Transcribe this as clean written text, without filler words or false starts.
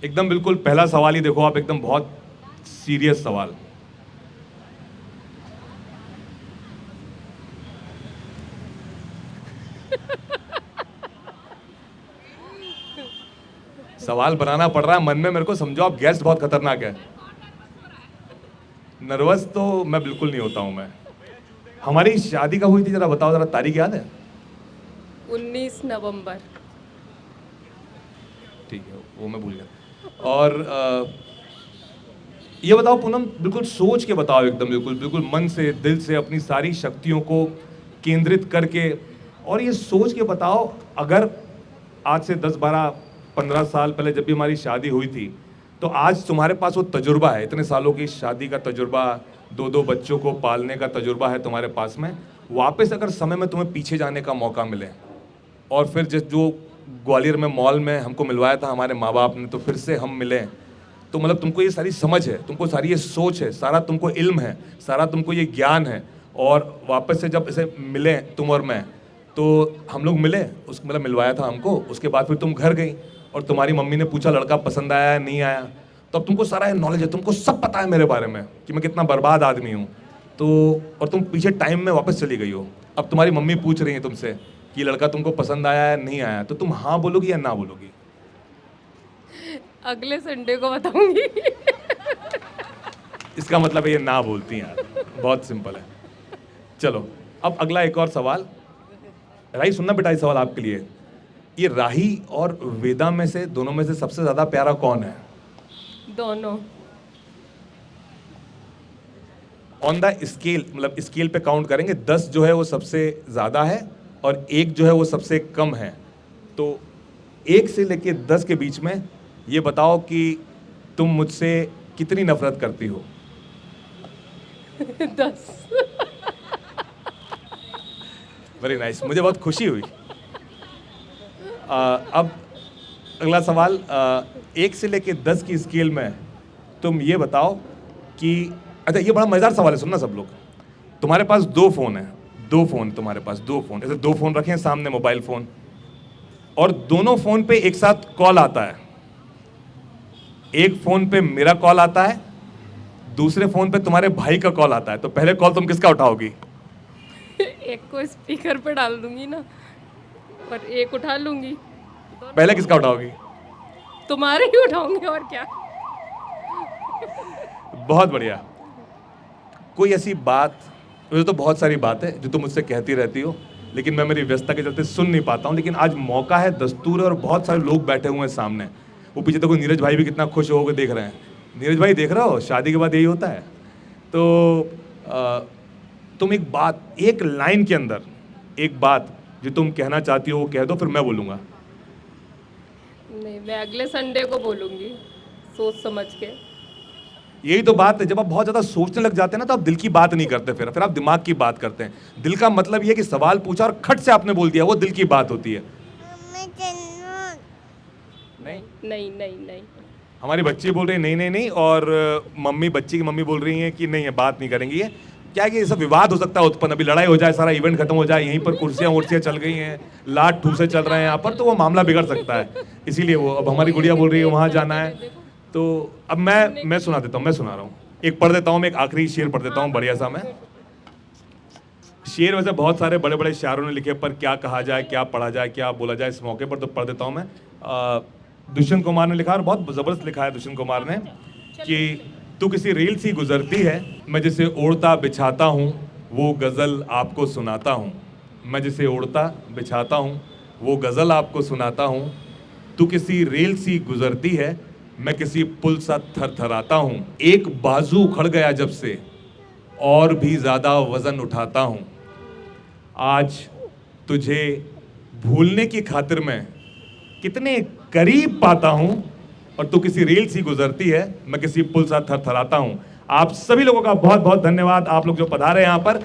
एकदम बिल्कुल पहला सवाल ही देखो आप, एकदम बहुत सीरियस सवाल। सवाल बनाना पड़ रहा है मन में मेरे को, समझो आप गेस्ट बहुत खतरनाक है। नर्वस तो मैं बिल्कुल नहीं होता हूं मैं। हमारी शादी कब हुई थी जरा बताओ, जरा तारीख याद है? 19 नवंबर। ठीक है, वो मैं भूल गया। और ये बताओ पूनम, बिल्कुल सोच के बताओ, एकदम बिल्कुल बिल्कुल मन से दिल से अपनी सारी शक्तियों को केंद्रित करके, और ये सोच के बताओ, अगर आज से 10 12 15 साल पहले जब भी हमारी शादी हुई थी, तो आज तुम्हारे पास वो तजुर्बा है, इतने सालों की शादी का तजुर्बा, दो दो बच्चों को पालने का तजुर्बा है तुम्हारे पास में, वापस अगर समय में तुम्हें पीछे जाने का मौका मिले, और फिर जिस जो ग्वालियर में मॉल में हमको मिलवाया था हमारे माँ बाप ने, तो फिर से हम मिले, तो मतलब तुमको ये सारी समझ है, तुमको सारी ये सोच है, सारा तुमको इल्म है, सारा तुमको ये ज्ञान है, और वापस से जब इसे मिले तुम और मैं, तो हम लोग मिले, उस मतलब मिलवाया था हमको, उसके बाद फिर तुम घर गई और तुम्हारी मम्मी ने पूछा लड़का पसंद आया नहीं आया, तो अब तुमको सारा नॉलेज है, तुमको सब पता है मेरे बारे में कि मैं कितना बर्बाद आदमी हूँ। तो और तुम पीछे टाइम में वापस चली गई हो, अब तुम्हारी मम्मी पूछ रही है तुमसे कि ये लड़का तुमको पसंद आया है नहीं आया, तो तुम हाँ बोलोगी या ना बोलोगी? अगले संडे को बताऊंगी। इसका मतलब है ये ना बोलती हैं यार, बहुत सिंपल है। चलो अब अगला एक और सवाल, राही सुनना बेटा, ये सवाल आपके लिए। ये राही और वेदा में से, दोनों में से सबसे ज्यादा प्यारा कौन है? दोनों। ऑन द स्केल, मतलब स्केल पे काउंट करेंगे, 10 जो है वो सबसे ज्यादा है और 1 जो है वो सबसे कम है, तो 1 से लेके 10 के बीच में ये बताओ कि तुम मुझसे कितनी नफरत करती हो? 10। वेरी नाइस, मुझे बहुत खुशी हुई। अब अगला सवाल, 1 से लेके 10 की स्केल में तुम ये बताओ कि, अच्छा ये बड़ा मजेदार सवाल है, सुनना सब लोग। तुम्हारे पास 2 फोन है, 2 फोन तुम्हारे पास, 2 फोन, ऐसे 2 फोन रखे हैं सामने, मोबाइल फोन, और दोनों फोन पे एक साथ कॉल आता है। एक फोन पे मेरा कॉल आता है, दूसरे फोन पे तुम्हारे भाई का कॉल आता है, तो पहले कॉल तुम किसका उठाओगी? एक को स्पीकर पे डाल दूंगी ना, और एक उठा लूंगी। पहले किसका उठाओगी? तुम्हारे ही उठाऊंगी, और क्या। बहुत बढ़िया। कोई ऐसी बात, मुझे तो बहुत सारी बात है जो तुम मुझसे कहती रहती हो, लेकिन मैं मेरी व्यस्तता के चलते सुन नहीं पाता हूँ, लेकिन आज मौका है, दस्तूर है, और बहुत सारे लोग बैठे हुए हैं सामने। वो पीछे देखो, नीरज भाई भी कितना खुश होकर देख रहे हैं। नीरज भाई देख रहे हो, शादी के बाद यही होता है। तो तुम एक बात, एक लाइन के अंदर एक बात जो तुम कहना चाहती हो वो कह दो, फिर मैं बोलूँगा। नहीं, मैं अगले संडे को बोलूंगी, सोच समझ के। यही तो बात है, जब आप बहुत ज्यादा सोचने लग जाते हैं ना, तो आप दिल की बात नहीं करते, फिर आप दिमाग की बात करते हैं। दिल का मतलब ये है कि सवाल पूछा और खट से आपने बोल दिया, वो दिल की बात होती है। नहीं नहीं नहीं नहीं। हमारी बच्ची बोल रही है नहीं नहीं नहीं, और मम्मी, बच्ची की मम्मी बोल रही है कि नहीं, ये बात नहीं करेंगी। ये क्या है कि ये सब विवाद हो सकता है उत्पन्न, अभी लड़ाई हो जाए, सारा इवेंट खत्म हो जाए, यहीं पर कुर्सियां उर्सियां चल गई हैं, लाट ठूसे चल रहे हैं यहाँ पर, तो वो मामला बिगड़ सकता है। इसीलिए वो, अब हमारी गुड़िया बोल रही है वहाँ जाना है, तो अब मैं सुना देता हूँ, मैं सुना रहा हूँ, एक पढ़ देता हूँ, मैं एक आखिरी शेर पढ़ देता हूँ बढ़िया सा। मैं शेर वैसे बहुत सारे बड़े बड़े शायरों ने लिखे, पर क्या कहा जाए, क्या पढ़ा जाए, क्या बोला जाए इस मौके पर, तो पढ़ देता हूँ मैं। दुष्यंत कुमार ने लिखा, और बहुत जबरदस्त लिखा है दुष्यंत कुमार ने, कि तू किसी रेल सी गुजरती है, मैं जिसे ओढ़ता बिछाता हूँ वो गज़ल आपको सुनाता हूँ। मैं जिसे ओढ़ता बिछाता हूँ वो गज़ल आपको सुनाता हूँ। तू किसी रेल सी गुजरती है, मैं किसी पुल सा थरथराता हूँ। एक बाजू उखड़ गया जब से, और भी ज़्यादा वज़न उठाता हूँ। आज तुझे भूलने की खातिर मैं कितने करीब पाता हूँ, और तू किसी रेल सी गुजरती है, मैं किसी पुल सा थरथराता हूँ। आप सभी लोगों का बहुत बहुत धन्यवाद, आप लोग जो पधारे यहाँ पर।